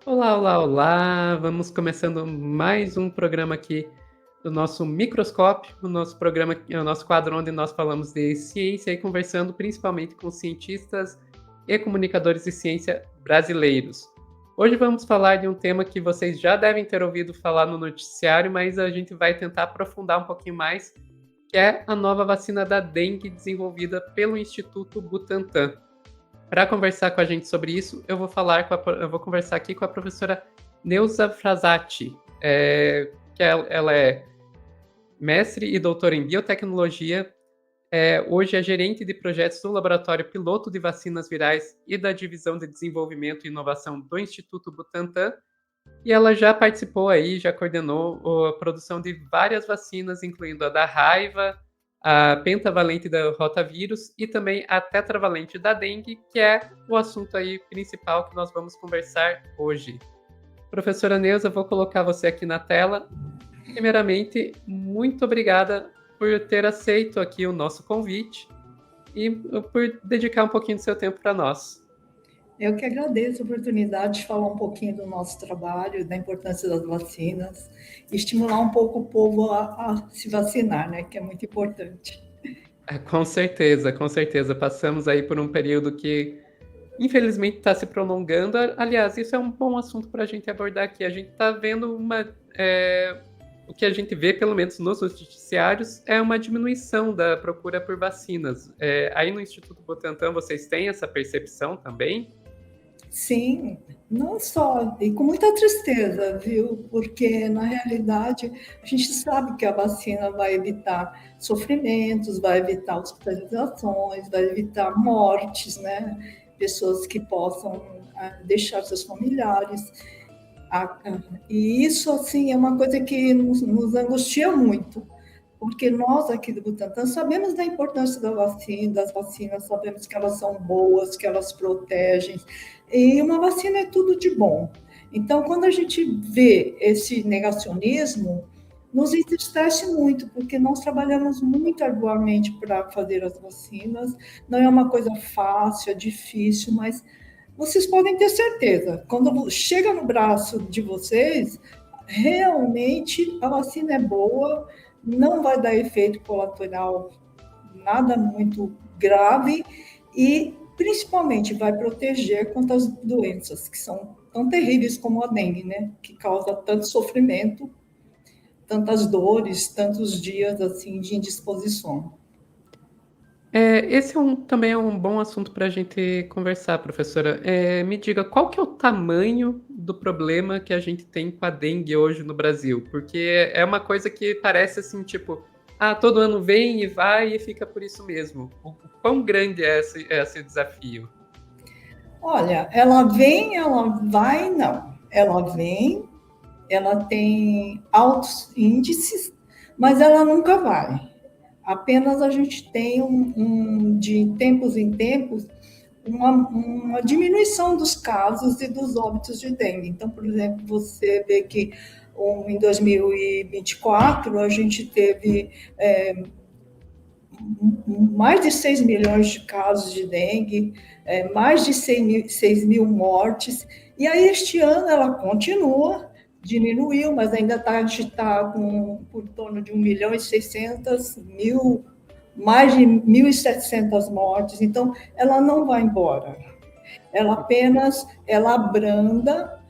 Olá, olá, olá! Vamos começando mais um programa aqui do nosso Microscópio, o nosso programa, o nosso quadro onde nós falamos de ciência e conversando principalmente com cientistas e comunicadores de ciência brasileiros. Hoje vamos falar de um tema que vocês já devem ter ouvido falar no noticiário, mas a gente vai tentar aprofundar um pouquinho mais, que é a nova vacina da dengue desenvolvida pelo Instituto Butantan. Para conversar com a gente sobre isso, eu vou conversar aqui com a professora Neuza Frazati, ela é mestre e doutora em biotecnologia, hoje é gerente de projetos do Laboratório Piloto de Vacinas Virais e da Divisão de Desenvolvimento e Inovação do Instituto Butantan, e ela já participou aí, já coordenou a produção de várias vacinas, incluindo a da raiva, a pentavalente da rotavírus e também a tetravalente da dengue, que é o assunto aí principal que nós vamos conversar hoje. Professora Neuza, vou colocar você aqui na tela. Primeiramente, muito obrigada por ter aceito aqui o nosso convite e por dedicar um pouquinho do seu tempo para nós. Eu que agradeço a oportunidade de falar um pouquinho do nosso trabalho, da importância das vacinas, e estimular um pouco o povo a se vacinar, né, que é muito importante. Com certeza, com certeza. Passamos aí por um período que, infelizmente, está se prolongando. Aliás, isso é um bom assunto para a gente abordar aqui. A gente está vendo o que a gente vê, pelo menos nos noticiários, é uma diminuição da procura por vacinas. Aí no Instituto Butantan, vocês têm essa percepção também? Sim, não só, e com muita tristeza, viu? Porque, na realidade, a gente sabe que a vacina vai evitar sofrimentos, vai evitar hospitalizações, vai evitar mortes, né? Pessoas que possam deixar seus familiares. E isso, assim, é uma coisa que nos angustia muito, porque nós aqui do Butantan sabemos da importância da vacina, das vacinas, sabemos que elas são boas, que elas protegem, e uma vacina é tudo de bom. Então, quando a gente vê esse negacionismo, nos entristece muito, porque nós trabalhamos muito arduamente para fazer as vacinas, não é uma coisa fácil, é difícil, mas vocês podem ter certeza, quando chega no braço de vocês, realmente a vacina é boa, não vai dar efeito colateral nada muito grave e principalmente vai proteger contra as doenças que são tão terríveis como a dengue, né? Que causa tanto sofrimento, tantas dores, tantos dias assim de indisposição. Esse também é um bom assunto para a gente conversar, professora. Me diga, qual que é o tamanho do problema que a gente tem com a dengue hoje no Brasil? Porque é uma coisa que parece assim, tipo, todo ano vem e vai e fica por isso mesmo. O quão grande é esse desafio? Olha, ela vem, ela vai, não. Ela vem, ela tem altos índices, mas ela nunca vai. Apenas a gente tem de tempos em tempos uma diminuição dos casos e dos óbitos de dengue. Então, por exemplo, você vê que em 2024 a gente teve mais de 6 milhões de casos de dengue, mais de 6 mil mortes, e aí este ano ela continua, diminuiu, mas ainda a gente está com por torno de 1 milhão e 600 mil, mais de 1.700 mortes, então ela não vai embora, ela abranda,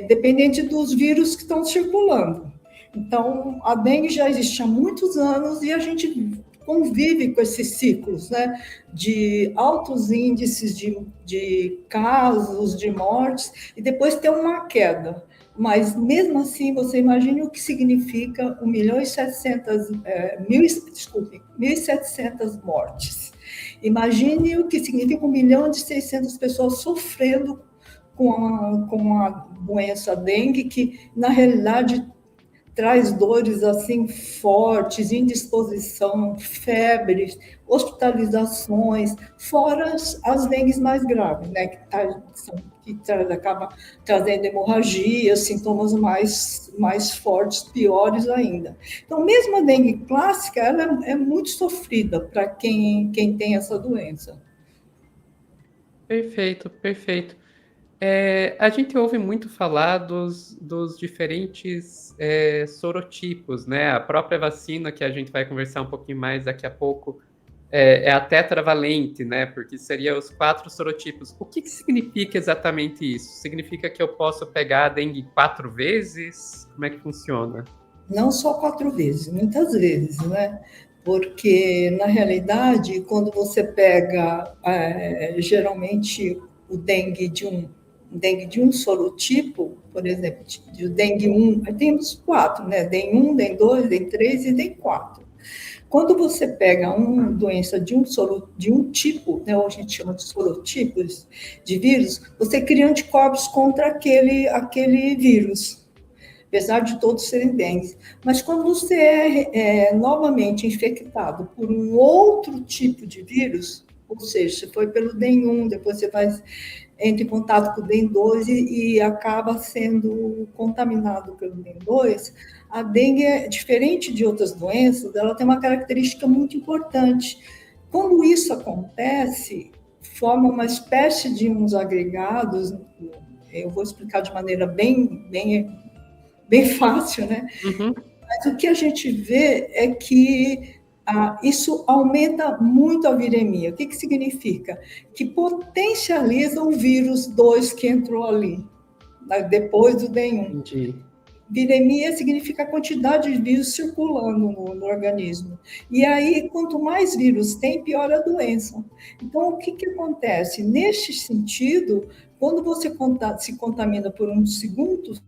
dependente dos vírus que estão circulando. Então, a dengue já existe há muitos anos e a gente convive com esses ciclos, né? De altos índices de casos, de mortes, e depois tem uma queda. Mas, mesmo assim, você imagine o que significa 1 milhão e 700, desculpe, 1.700 mortes. Imagine o que significa 1 milhão e 600 pessoas sofrendo com a doença dengue, que, na realidade, traz dores assim fortes, indisposição, febres, hospitalizações, fora as dengues mais graves, né, acaba trazendo hemorragias, sintomas mais fortes, piores ainda. Então, mesmo a dengue clássica, ela é muito sofrida para quem tem essa doença. Perfeito, perfeito. A gente ouve muito falar dos diferentes sorotipos, né? A própria vacina, que a gente vai conversar um pouquinho mais daqui a pouco, é a tetravalente, né? Porque seria os 4 sorotipos. O que significa exatamente isso? Significa que eu posso pegar a dengue 4 vezes? Como é que funciona? Não só 4 vezes, muitas vezes, né? Porque, na realidade, quando você pega, geralmente, o dengue de um sorotipo, por exemplo, de dengue 1, aí temos 4, né? DEM 1, DEM 2, DEM 3 e DEM 4. Quando você pega uma doença de um tipo, né, ou a gente chama de sorotipos de vírus, você cria anticorpos contra aquele vírus, apesar de todos serem dengues. Mas quando você é novamente infectado por um outro tipo de vírus, ou seja, você foi pelo DEM1, depois você entra em contato com o DEM2 e acaba sendo contaminado pelo DEM2, a dengue é diferente de outras doenças, ela tem uma característica muito importante. Quando isso acontece, forma uma espécie de uns agregados, eu vou explicar de maneira bem fácil, né? Uhum. Mas o que a gente vê é que isso aumenta muito a viremia. O que significa? Que potencializa o vírus 2 que entrou ali, depois do DEM1. Entendi. Viremia significa a quantidade de vírus circulando no organismo. E aí, quanto mais vírus tem, pior a doença. Então, o que acontece? Neste sentido, quando você se contamina por um segundo.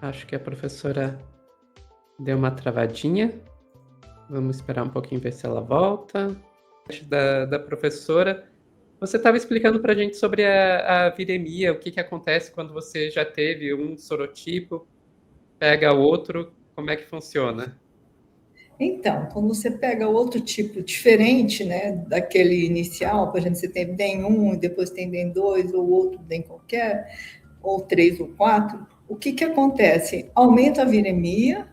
Acho que a professora deu uma travadinha. Vamos esperar um pouquinho ver se ela volta. Da professora, você estava explicando para a gente sobre a viremia, o que acontece quando você já teve um sorotipo, pega outro, como é que funciona? Então, quando você pega outro tipo diferente, né, daquele inicial, por exemplo, você tem DEM1, depois tem DEM2, ou outro DEM qualquer, ou 3 ou 4, o que acontece? Aumenta a viremia,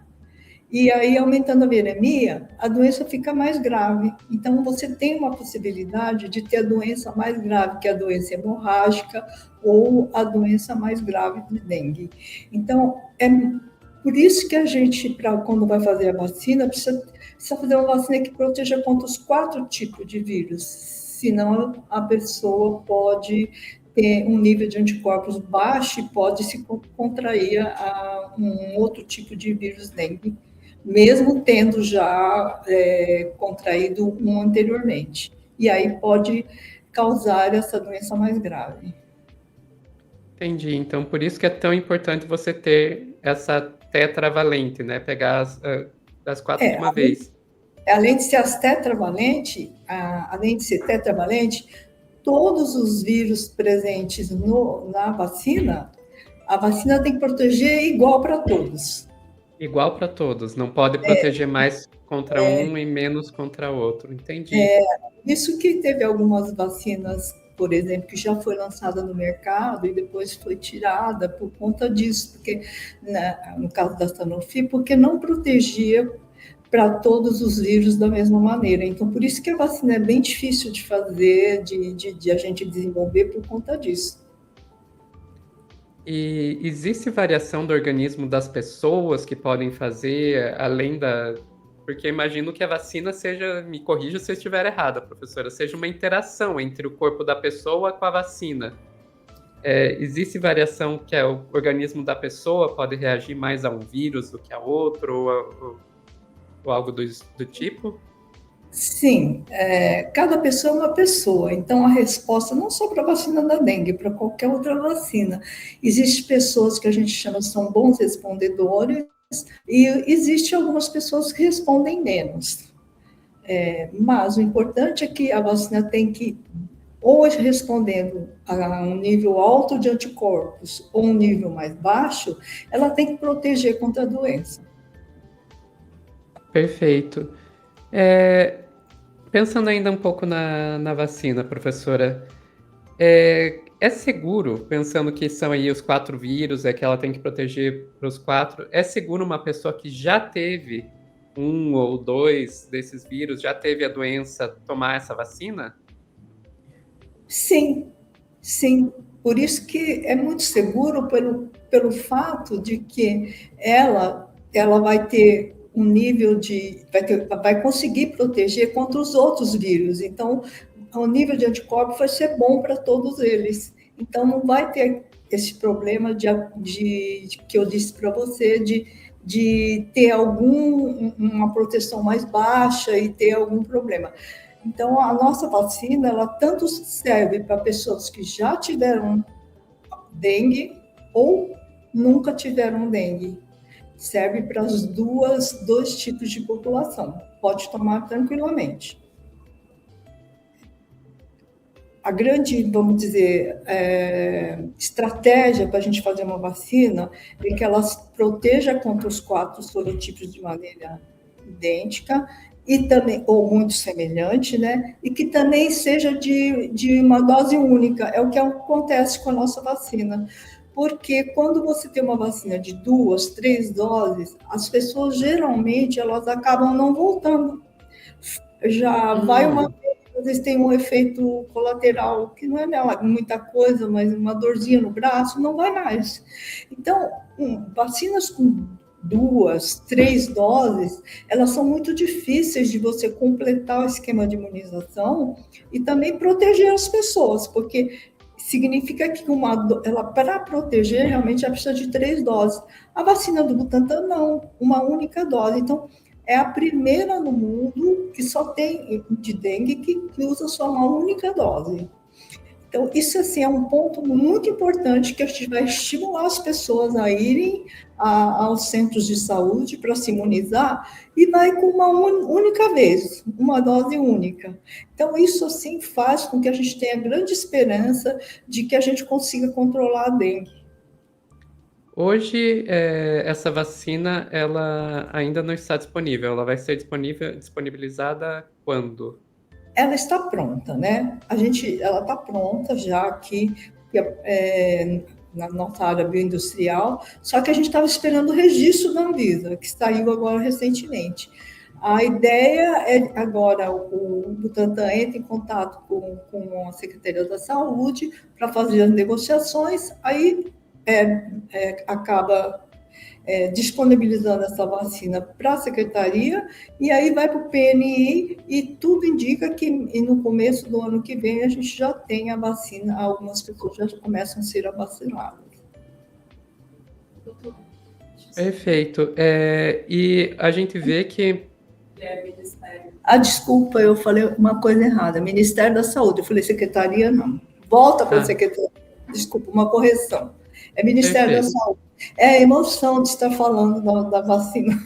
e aí, aumentando a viremia, a doença fica mais grave. Então, você tem uma possibilidade de ter a doença mais grave, que é a doença hemorrágica, ou a doença mais grave de dengue. Então, é por isso que a gente, quando vai fazer a vacina, precisa fazer uma vacina que proteja contra os 4 tipos de vírus. Senão, a pessoa pode ter um nível de anticorpos baixo e pode se contrair a um outro tipo de vírus dengue, mesmo tendo já contraído um anteriormente. E aí pode causar essa doença mais grave. Entendi. Então, por isso que é tão importante você ter essa tetravalente, né? Pegar as 4 de uma vez. Além de ser além de ser tetravalente, todos os vírus presentes na vacina, a vacina tem que proteger igual para todos. Igual para todos, não pode proteger mais contra um e menos contra outro. Entendi. Isso que teve algumas vacinas, por exemplo, que já foi lançada no mercado e depois foi tirada por conta disso, porque, né, no caso da Sanofi, porque não protegia para todos os vírus da mesma maneira. Então, por isso que a vacina é bem difícil de fazer, de a gente desenvolver por conta disso. E existe variação do organismo das pessoas que podem fazer, além da. Porque imagino que a vacina seja, me corrija se eu estiver errada, professora, seja uma interação entre o corpo da pessoa com a vacina. Existe variação que o organismo da pessoa pode reagir mais a um vírus do que a outro, ou algo do tipo? Sim, cada pessoa é uma pessoa, então a resposta não só para a vacina da dengue, para qualquer outra vacina. Existem pessoas que a gente chama são bons respondedores, e existem algumas pessoas que respondem menos. Mas o importante é que a vacina tem que, ou respondendo a um nível alto de anticorpos, ou um nível mais baixo, ela tem que proteger contra a doença. Perfeito. Pensando ainda um pouco na vacina, professora, é seguro, pensando que são aí os 4 vírus, que ela tem que proteger para os 4, é seguro uma pessoa que já teve 1 ou 2 desses vírus, já teve a doença, tomar essa vacina? Sim, sim. Por isso que é muito seguro pelo fato de que ela vai ter um nível vai conseguir proteger contra os outros vírus. Então, o nível de anticorpos vai ser bom para todos eles. Então, não vai ter esse problema que eu disse para você, de ter uma proteção mais baixa e ter algum problema. Então, a nossa vacina, ela tanto serve para pessoas que já tiveram dengue ou nunca tiveram dengue. Serve para os dois tipos de população. Pode tomar tranquilamente. A grande, vamos dizer, estratégia para a gente fazer uma vacina é que ela proteja contra os 4 sorotipos de maneira idêntica e também, ou muito semelhante, né? E que também seja de uma dose única. É o que acontece com a nossa vacina. Porque quando você tem uma vacina de 2, 3 doses, as pessoas geralmente elas acabam não voltando. Já vai uma vez, às vezes tem um efeito colateral, que não é muita coisa, mas uma dorzinha no braço, não vai mais. Então, vacinas com 2, 3 doses, elas são muito difíceis de você completar o esquema de imunização e também proteger as pessoas, porque significa que ela para proteger realmente ela precisa de 3 doses. A vacina do Butantan não, uma única dose. Então, é a primeira no mundo que só tem de dengue que usa só uma única dose. Então, isso assim, é um ponto muito importante que a gente vai estimular as pessoas a irem aos centros de saúde para se imunizar e vai com uma única vez, uma dose única. Então, isso assim faz com que a gente tenha grande esperança de que a gente consiga controlar a dengue. Hoje, essa vacina, ela ainda não está disponível. Ela vai ser disponibilizada quando? Ela está pronta, né? Ela está pronta já aqui na nossa área bioindustrial, só que a gente estava esperando o registro da Anvisa, que saiu agora recentemente. A ideia é agora o Butantan entra em contato com a Secretaria da Saúde para fazer as negociações, aí acaba disponibilizando essa vacina para a secretaria e aí vai para o PNI e tudo indica que no começo do ano que vem a gente já tem a vacina, algumas pessoas já começam a ser vacinadas. Perfeito. E a gente vê que... Desculpa, eu falei uma coisa errada. Ministério da Saúde, eu falei secretaria, não. Volta para a secretaria. Desculpa, uma correção. É Ministério da Saúde. É emoção de estar falando da vacina.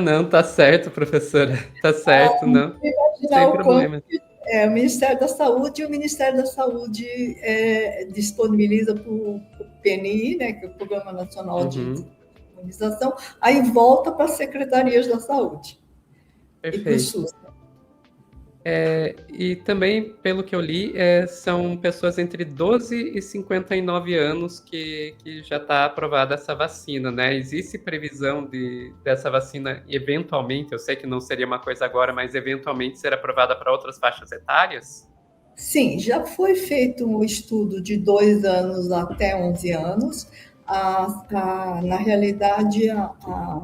Não, tá certo, professora. Tá certo, não. Sem problema. O Ministério da Saúde, e o Ministério da Saúde disponibiliza para o PNI, né, que é o Programa Nacional de Imunização, aí volta para as secretarias da saúde. Perfeito. E para o SUS. E também, pelo que eu li, são pessoas entre 12 e 59 anos que já está aprovada essa vacina, né? Existe previsão dessa vacina, eventualmente, eu sei que não seria uma coisa agora, mas eventualmente ser aprovada para outras faixas etárias? Sim, já foi feito um estudo de 2 anos até 11 anos. Na realidade, a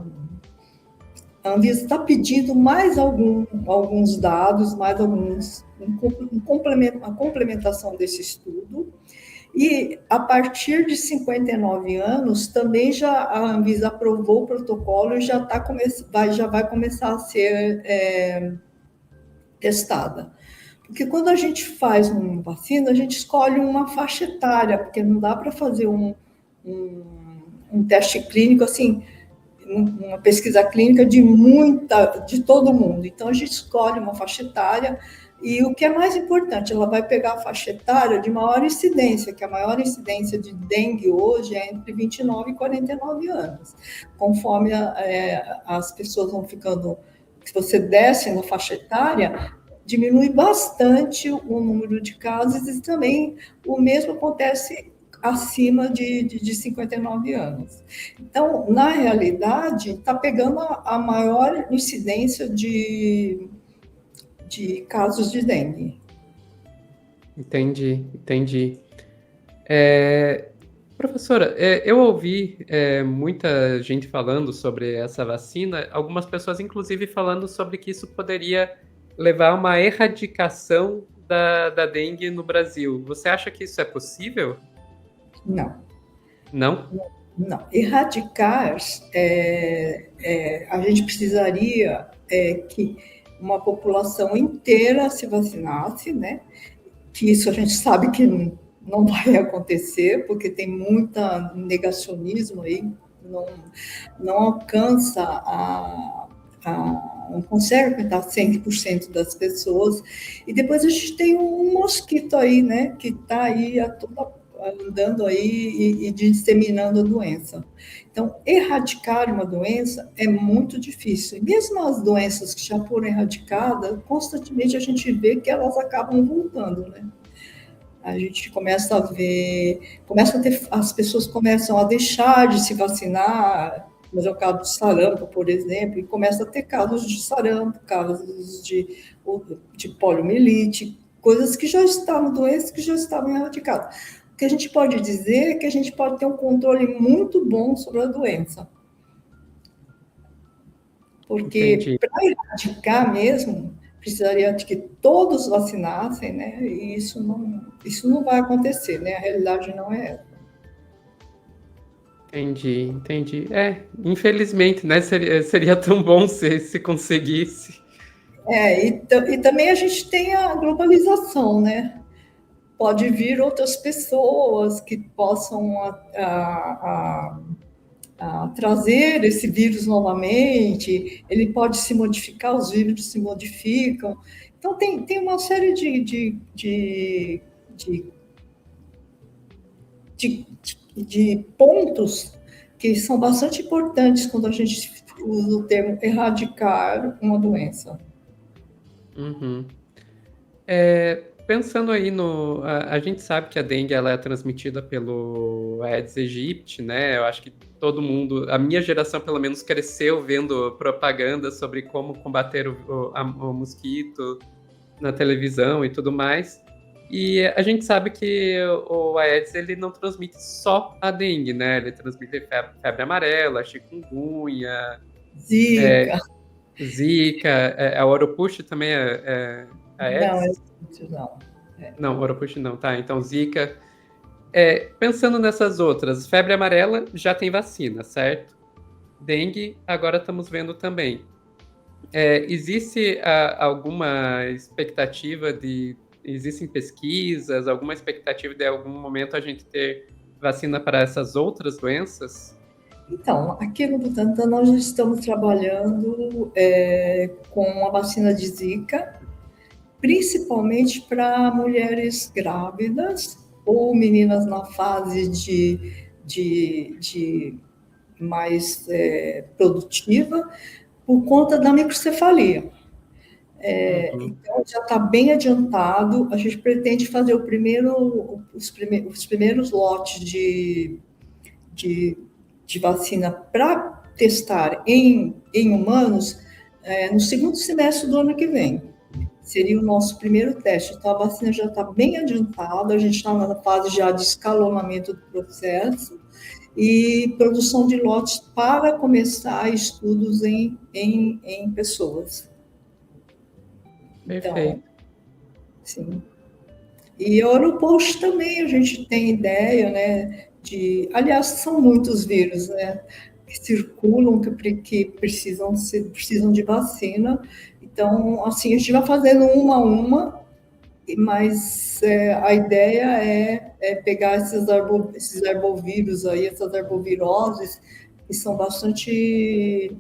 Anvisa está pedindo mais alguns dados, mais uma complementação desse estudo. E a partir de 59 anos, também a Anvisa aprovou o protocolo e já vai começar a ser testada. Porque quando a gente faz uma vacina, a gente escolhe uma faixa etária, porque não dá para fazer um teste clínico assim, uma pesquisa clínica de todo mundo. Então, a gente escolhe uma faixa etária e o que é mais importante, ela vai pegar a faixa etária de maior incidência, que a maior incidência de dengue hoje é entre 29 e 49 anos. Conforme as pessoas vão ficando, se você desce na faixa etária, diminui bastante o número de casos e também o mesmo acontece acima de 59 anos. Então, na realidade, está pegando a maior incidência de casos de dengue. Entendi, entendi. É, professora, eu ouvi muita gente falando sobre essa vacina, algumas pessoas inclusive falando sobre que isso poderia levar a uma erradicação da dengue no Brasil. Você acha que isso é possível? Não. Não? Não, erradicar, a gente precisaria que uma população inteira se vacinasse, né? Que isso a gente sabe que não vai acontecer, porque tem muita negacionismo aí, não, não alcança não consegue aumentar 100% das pessoas. E depois a gente tem um mosquito aí, né, que está aí andando aí e disseminando a doença. Então, erradicar uma doença é muito difícil. E mesmo as doenças que já foram erradicadas, constantemente a gente vê que elas acabam voltando, né? A gente começa a ver, as pessoas começam a deixar de se vacinar, mas é o caso do sarampo, por exemplo, e começa a ter casos de sarampo, casos de poliomielite, coisas que já estavam, doenças que já estavam erradicadas. O que a gente pode dizer é que a gente pode ter um controle muito bom sobre a doença. Porque Entendi, para erradicar mesmo, precisaria de que todos vacinassem, né? E isso não vai acontecer, né? A realidade não é essa. entendi, entendi. Infelizmente, né? Seria tão bom se conseguisse. E também a gente tem a globalização, né? Pode vir outras pessoas que possam a trazer esse vírus novamente, ele pode se modificar, os vírus se modificam. Então, tem uma série de, de pontos que são bastante importantes quando a gente usa o termo erradicar uma doença. Uhum. Pensando aí no. A gente sabe que a dengue ela é transmitida pelo Aedes aegypti, né? Eu acho que todo mundo, a minha geração pelo menos, cresceu vendo propaganda sobre como combater o mosquito na televisão e tudo mais. E a gente sabe que o Aedes ele não transmite só a dengue, né? Ele transmite febre amarela, chikungunya, Zika, Zika, a Oropouche também é não, Aedes? não. Não, Oropouche não, tá? Então Zika. Pensando nessas outras, febre amarela já tem vacina, certo? Dengue, agora estamos vendo também. Existe alguma expectativa de. Existem pesquisas, alguma expectativa de algum momento a gente ter vacina para essas outras doenças? Então, aqui no Butantan nós estamos trabalhando com a vacina de Zika, principalmente para mulheres grávidas ou meninas na fase de mais produtiva, por conta da microcefalia. Uhum. Então, já está bem adiantado. A gente pretende fazer os primeiros lotes de, de vacina para testar em humanos no segundo semestre do ano que vem. Seria o nosso primeiro teste. Então, a vacina já está bem adiantada, a gente está na fase já de escalonamento do processo e produção de lotes para começar estudos em pessoas. Então, Perfeito. sim. E Europost também a gente tem ideia, né? Aliás, são muitos vírus, né? Que circulam, que precisam de vacina. Então, assim, a gente vai fazendo uma a uma, mas a ideia é pegar esses arbovírus aí, essas arboviroses, que são bastante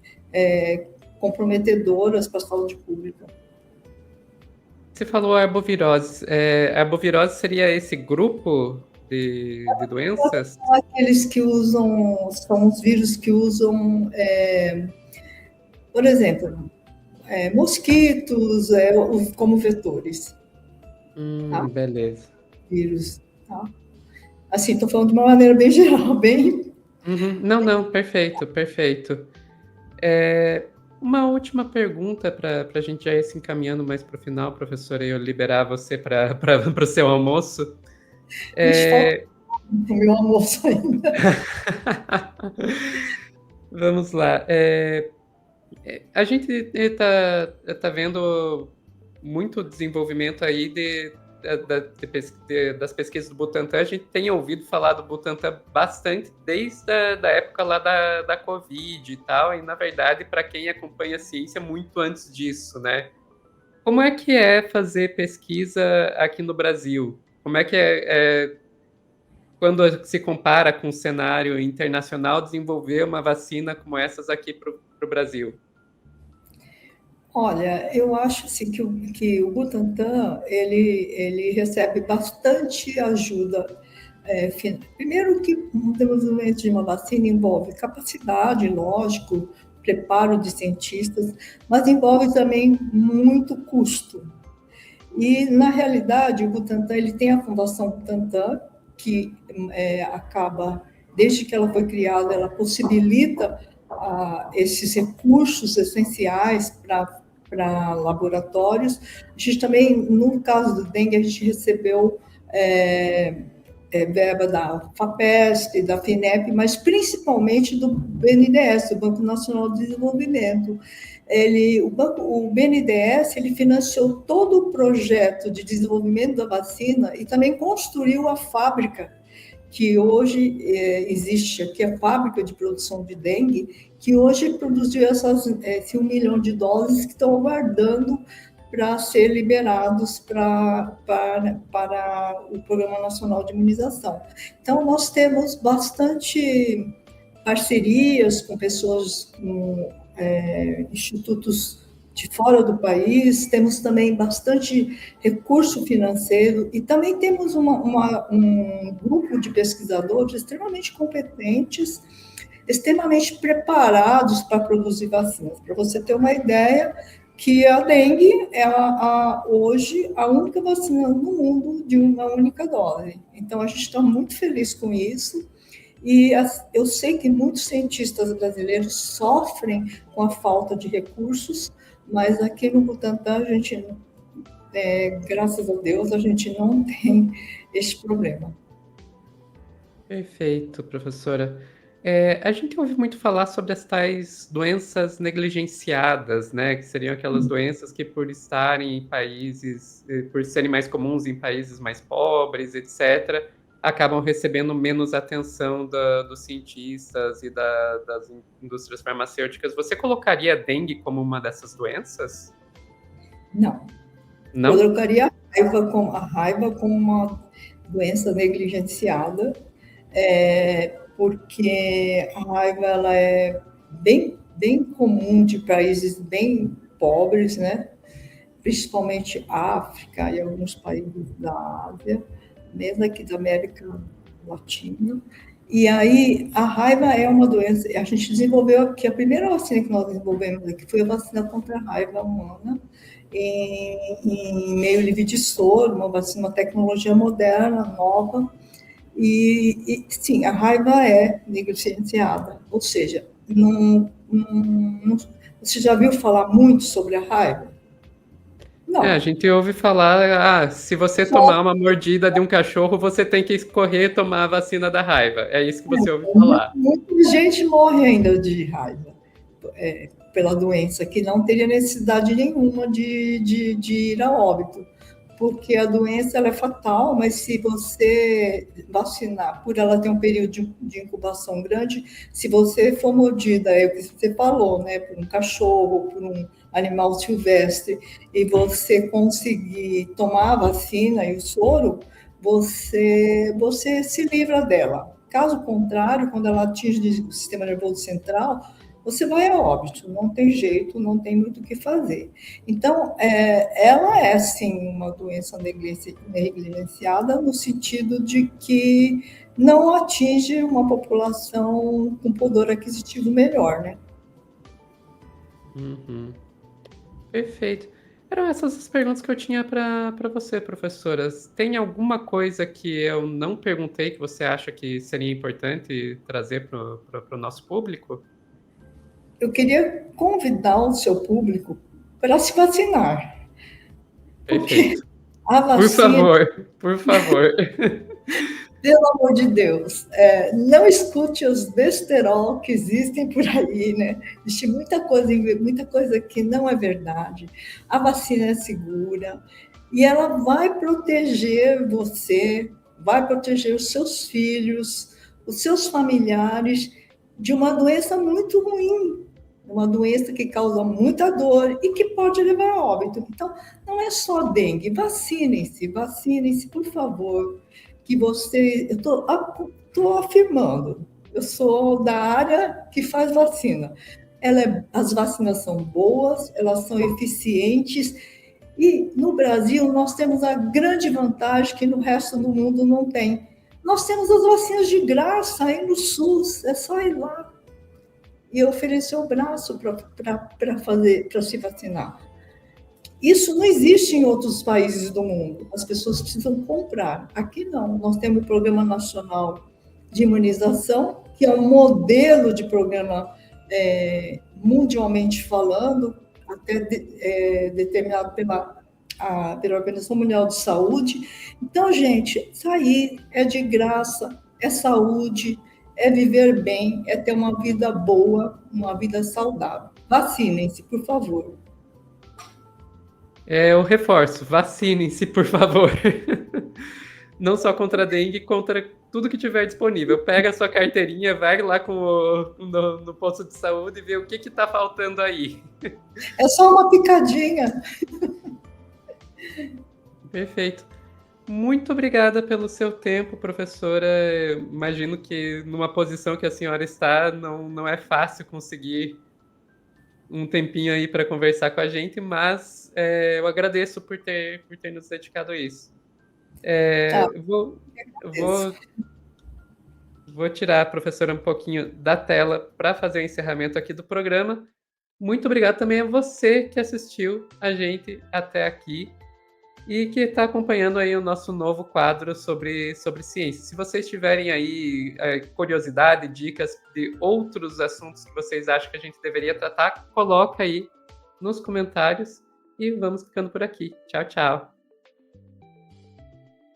comprometedoras para a saúde pública. Você falou arbovirose. Arbovirose seria esse grupo de doenças? São aqueles que usam, são os vírus que usam, por exemplo, mosquitos como vetores, tá? Beleza. Vírus, tá? Assim, estou falando de uma maneira bem geral, bem. Uhum. Não, perfeito, perfeito. É, uma última pergunta para a gente já ir se encaminhando mais para o final, professora, e eu liberar você para o seu almoço. Ixi, falta É, o meu almoço ainda. vamos lá. A gente tá vendo muito desenvolvimento aí das pesquisas do Butantan. A gente tem ouvido falar do Butantan bastante desde da época lá da Covid e tal, e na verdade, para quem acompanha a ciência, muito antes disso, né? Como é que é fazer pesquisa aqui no Brasil? Como é que quando se compara com o cenário internacional, desenvolver uma vacina como essas aqui para o Brasil? Olha, eu acho assim, que o Butantan ele recebe bastante ajuda. Primeiro que o desenvolvimento de uma vacina envolve capacidade, lógico, preparo de cientistas, mas envolve também muito custo. E, na realidade, o Butantan ele tem a Fundação Butantan, que acaba, desde que ela foi criada, ela possibilita esses recursos essenciais para laboratórios. A gente também, no caso do dengue, a gente recebeu verba da FAPESP, da FINEP, mas principalmente do BNDES, do Banco Nacional de Desenvolvimento. O BNDES ele financiou todo o projeto de desenvolvimento da vacina e também construiu a fábrica que hoje existe aqui, a fábrica de produção de dengue, que hoje produziu esse 1 milhão de doses que estão aguardando para ser liberados para o Programa Nacional de Imunização. Então, nós temos bastante parcerias com pessoas, com institutos de fora do país, temos também bastante recurso financeiro e também temos um grupo de pesquisadores extremamente competentes, extremamente preparados para produzir vacinas. Para você ter uma ideia, que a dengue é hoje a única vacina no mundo de uma única dose. Então, a gente está muito feliz com isso. E eu sei que muitos cientistas brasileiros sofrem com a falta de recursos, mas aqui no Butantan, a gente, graças a Deus, a gente não tem esse problema. Perfeito, professora. A gente ouve muito falar sobre as tais doenças negligenciadas, né? Que seriam aquelas doenças que, por estarem em países, por serem mais comuns em países mais pobres, etc., acabam recebendo menos atenção dos cientistas e das indústrias farmacêuticas. Você colocaria a dengue como uma dessas doenças? Não. Eu Não? colocaria a raiva como uma doença negligenciada, porque a raiva ela é bem comum de países bem pobres, né? Principalmente África e alguns países da Ásia, mesmo aqui da América Latina. E aí, a raiva é uma doença. A gente desenvolveu aqui, a primeira vacina que nós desenvolvemos aqui foi a vacina contra a raiva humana, em meio livre de soro, uma vacina, uma tecnologia moderna, nova. Sim, a raiva é negligenciada, ou seja, você já viu falar muito sobre a raiva? A Não. gente ouve falar, se você tomar uma mordida de um cachorro, você tem que correr e tomar a vacina da raiva. É isso que você ouve falar. Muita gente morre ainda de raiva pela doença, que não teria necessidade nenhuma de ir a óbito, porque a doença ela é fatal, mas se você vacinar, por ela ter um período de incubação grande, se você for mordida, é o que você falou, né, por um cachorro, por um animal silvestre, e você conseguir tomar a vacina e o soro, você se livra dela. Caso contrário, quando ela atinge o sistema nervoso central, você vai a óbito, não tem jeito, não tem muito o que fazer. Então, ela é, sim, uma doença negligenciada no sentido de que não atinge uma população com poder aquisitivo melhor, né? Uhum. Perfeito. Eram essas as perguntas que eu tinha para você, professoras. Tem alguma coisa que eu não perguntei que você acha que seria importante trazer para o nosso público? eu queria convidar o seu público para se vacinar, porque Perfeito. a Por vacina, favor, por favor. pelo amor de Deus, não escute os besterol que existem por aí, né? Existe muita coisa que não é verdade. A vacina é segura e ela vai proteger você, vai proteger os seus filhos, os seus familiares de uma doença muito ruim, uma doença que causa muita dor e que pode levar a óbito. Então, não é só dengue, vacinem-se, por favor, que você, eu estou afirmando, eu sou da área que faz vacina. As vacinas são boas, elas são eficientes, e no Brasil nós temos a grande vantagem que no resto do mundo não tem. Nós temos as vacinas de graça aí no SUS, é só ir lá e oferecer o braço para se vacinar. Isso não existe em outros países do mundo. As pessoas precisam comprar. Aqui não. Nós temos o Programa Nacional de Imunização, que é um modelo de programa mundialmente falando, até determinado pela Organização Mundial de Saúde. Então, gente, isso aí é de graça, é saúde, é viver bem, é ter uma vida boa, uma vida saudável. Vacinem-se, por favor. Eu reforço, vacinem-se, por favor. Não só contra a dengue, contra tudo que tiver disponível. Pega a sua carteirinha, vai lá no posto de saúde e vê o que está faltando aí. É só uma picadinha. Perfeito. Muito obrigada pelo seu tempo, professora. Imagino que numa posição que a senhora está, não é fácil conseguir um tempinho aí para conversar com a gente, mas eu agradeço por ter nos dedicado a isso. Vou tirar a professora um pouquinho da tela para fazer o encerramento aqui do programa. Muito obrigado também a você que assistiu a gente até aqui e que está acompanhando aí o nosso novo quadro sobre ciência. Se vocês tiverem aí curiosidade, dicas de outros assuntos que vocês acham que a gente deveria tratar, coloca aí nos comentários e vamos ficando por aqui. Tchau, tchau.